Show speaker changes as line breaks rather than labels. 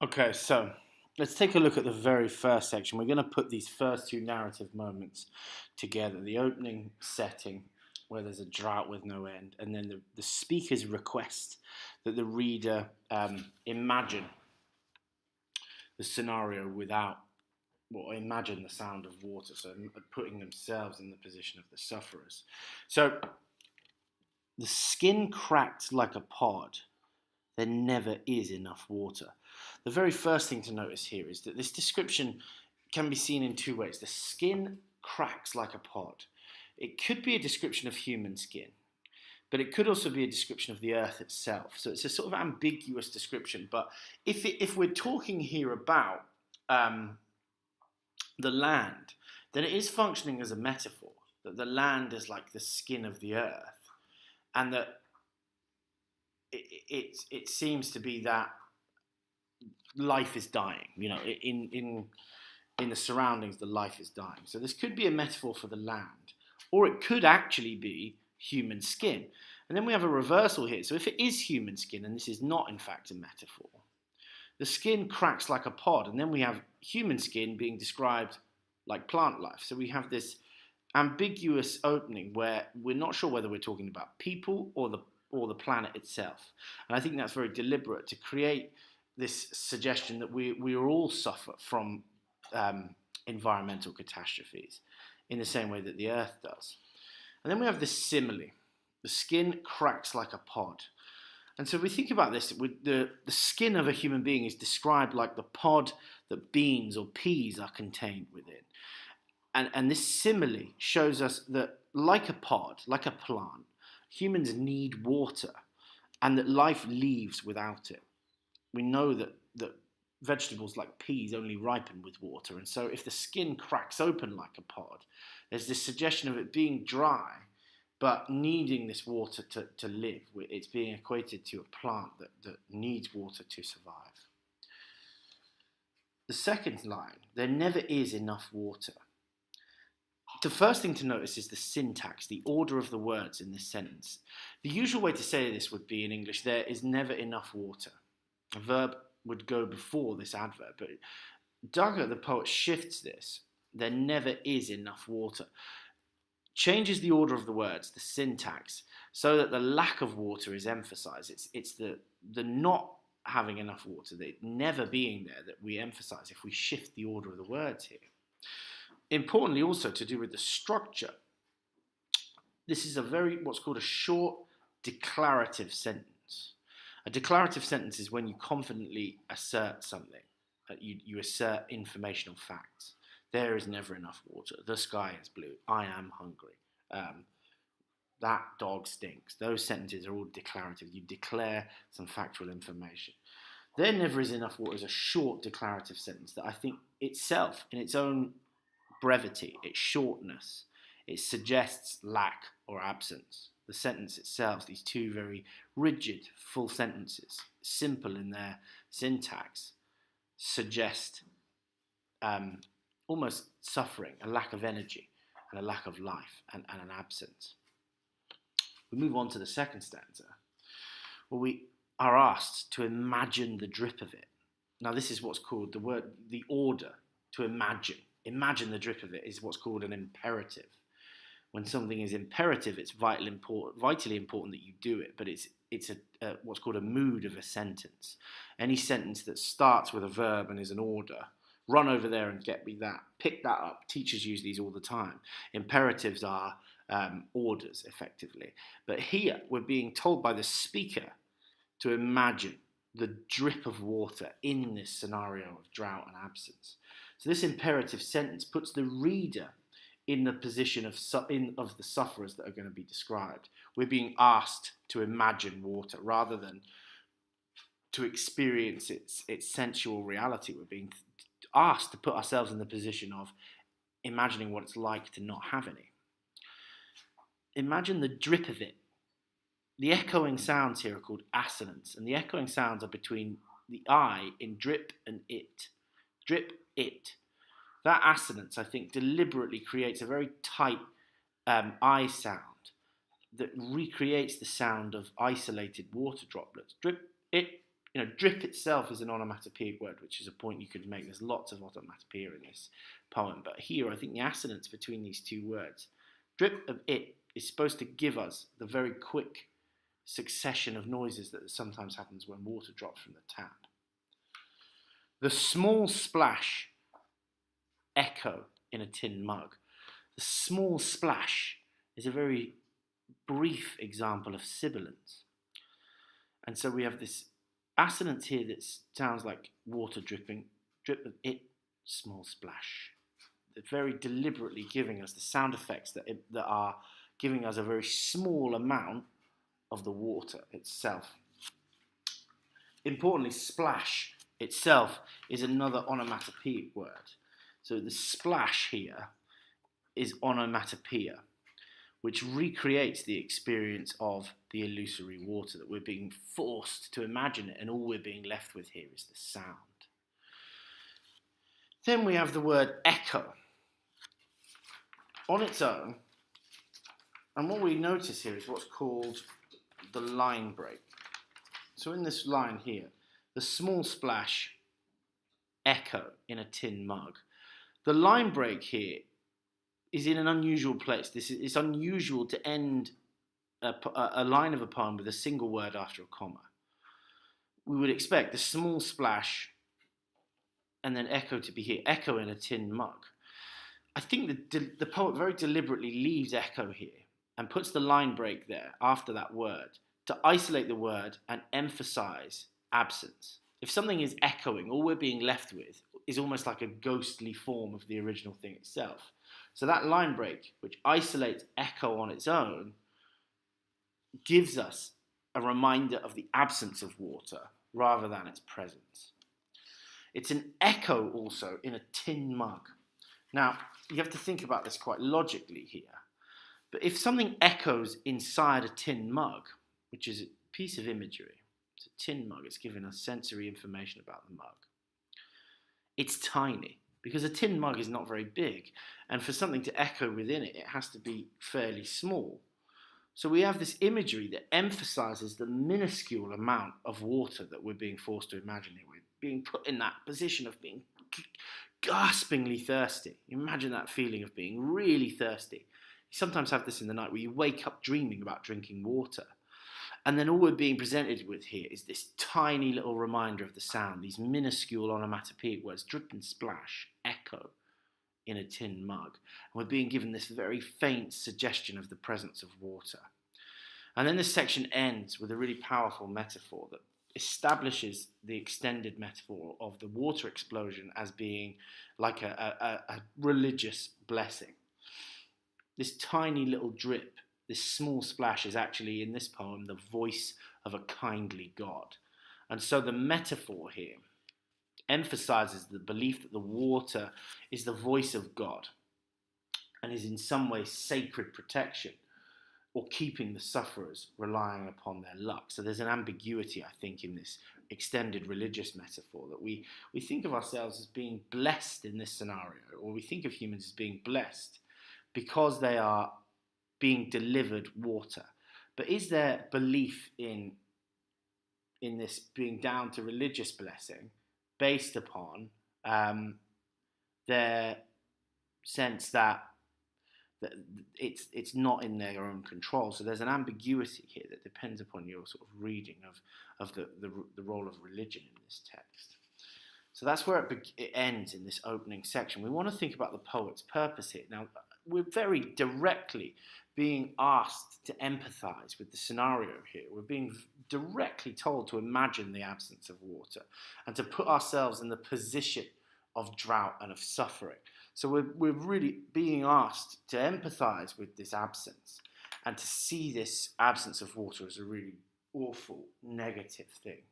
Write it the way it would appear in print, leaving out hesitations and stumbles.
Okay, so let's take a look at the very first section. We're going to put these first two narrative moments together. The opening setting, where there's a drought with no end, and then the speaker's request that the reader imagine the scenario without, well, imagine the sound of water, so putting themselves in the position of the sufferers. So, the skin cracked like a pod. There never is enough water. The very first thing to notice here is that this description can be seen in two ways. The skin cracks like a pod. It could be a description of human skin, but it could also be a description of the earth itself. So it's a sort of ambiguous description. But if we're talking here about the land, then it is functioning as a metaphor, that the land is like the skin of the earth, and that it seems to be that life is dying. You know, in the surroundings, the life is dying. So this could be a metaphor for the land, or it could actually be human skin. And then we have a reversal here. So if it is human skin, and this is not in fact a metaphor, the skin cracks like a pod, and then we have human skin being described like plant life. So we have this ambiguous opening where we're not sure whether we're talking about people or the planet itself. And I think that's very deliberate to create this suggestion that we all suffer from environmental catastrophes in the same way that the earth does. And then we have this simile. The skin cracks like a pod. And so we think about this, with the skin of a human being is described like the pod that beans or peas are contained within. And this simile shows us that like a pod, like a plant, humans need water, and that life leaves without it. We know that vegetables like peas only ripen with water, and so if the skin cracks open like a pod, there's this suggestion of it being dry, but needing this water to live. It's being equated to a plant that needs water to survive. The second line, there never is enough water. The first thing to notice is the syntax, the order of the words in this sentence. The usual way to say this would be in English, there is never enough water. A verb would go before this adverb, but Dagger, the poet, shifts this. There never is enough water. Changes the order of the words, the syntax, so that the lack of water is emphasized. It's the not having enough water, the never being there, that we emphasize if we shift the order of the words here. Importantly, also to do with the structure, this is what's called a short declarative sentence. A declarative sentence is when you confidently assert something. You assert informational facts. There is never enough water. The sky is blue. I am hungry. That dog stinks. Those sentences are all declarative. You declare some factual information. There never is enough water is a short declarative sentence that I think itself, in its own brevity, its shortness, it suggests lack or absence. The sentence itself, these two very rigid full sentences, simple in their syntax, suggest almost suffering, a lack of energy, and a lack of life, and an absence. We move on to the second stanza, where we are asked to imagine the drip of it. Now, this is what's called the order, to imagine. Imagine the drip of it is what's called an imperative. When something is imperative, it's vitally important that you do it, but it's what's called a mood of a sentence. Any sentence that starts with a verb and is an order, run over there and get me that, pick that up. Teachers use these all the time. Imperatives are orders, effectively. But here, we're being told by the speaker to imagine the drip of water in this scenario of drought and absence. So this imperative sentence puts the reader in the position of the sufferers that are going to be described. We're being asked to imagine water rather than to experience its sensual reality. We're being asked to put ourselves in the position of imagining what it's like to not have any. Imagine the drip of it. The echoing sounds here are called assonance, and the echoing sounds are between the I in drip and it. Drip, it. That assonance, I think, deliberately creates a very tight I sound that recreates the sound of isolated water droplets. Drip, it, Drip itself is an onomatopoeic word, which is a point you could make. There's lots of onomatopoeia in this poem, but here I think the assonance between these two words, drip of it, is supposed to give us the very quick succession of noises that sometimes happens when water drops from the tap. The small splash, echo in a tin mug. The small splash is a very brief example of sibilance. And so we have this assonance here that sounds like water dripping, drip of it, small splash. They're very deliberately giving us the sound effects that are giving us a very small amount of the water itself. Importantly, splash itself is another onomatopoeic word. So the splash here is onomatopoeia, which recreates the experience of the illusory water, that we're being forced to imagine it, and all we're being left with here is the sound. Then we have the word echo on its own, and what we notice here is what's called the line break. So in this line here, the small splash, echo in a tin mug. The line break here is in an unusual place. It's unusual to end a line of a poem with a single word after a comma. We would expect the small splash and then echo to be here, echo in a tin mug. I think the poet very deliberately leaves echo here and puts the line break there after that word to isolate the word and emphasize absence. If something is echoing, all we're being left with is almost like a ghostly form of the original thing itself. So that line break, which isolates echo on its own, gives us a reminder of the absence of water rather than its presence. It's an echo also in a tin mug. Now, you have to think about this quite logically here. But if something echoes inside a tin mug, which is a piece of imagery, it's a tin mug, it's giving us sensory information about the mug. It's tiny, because a tin mug is not very big, and for something to echo within it, it has to be fairly small. So we have this imagery that emphasizes the minuscule amount of water that we're being forced to imagine here. We're being put in that position of being gaspingly thirsty. Imagine that feeling of being really thirsty. You sometimes have this in the night where you wake up dreaming about drinking water. And then all we're being presented with here is this tiny little reminder of the sound, these minuscule onomatopoeic words, drip and splash, echo in a tin mug. And we're being given this very faint suggestion of the presence of water. And then this section ends with a really powerful metaphor that establishes the extended metaphor of the water explosion as being like a religious blessing. This tiny little drip, this small splash, is actually in this poem the voice of a kindly God. And so the metaphor here emphasizes the belief that the water is the voice of God and is in some way sacred protection or keeping the sufferers relying upon their luck. So there's an ambiguity, I think, in this extended religious metaphor, that we think of ourselves as being blessed in this scenario, or we think of humans as being blessed because they are being delivered water. But is there belief in this being down to religious blessing based upon their sense that it's not in their own control? So there's an ambiguity here that depends upon your sort of reading of the role of religion in this text. So that's where it ends in this opening section. We want to think about the poet's purpose here. Now, we're very directly being asked to empathize with the scenario here. We're being directly told to imagine the absence of water and to put ourselves in the position of drought and of suffering. So we're really being asked to empathize with this absence and to see this absence of water as a really awful, negative thing.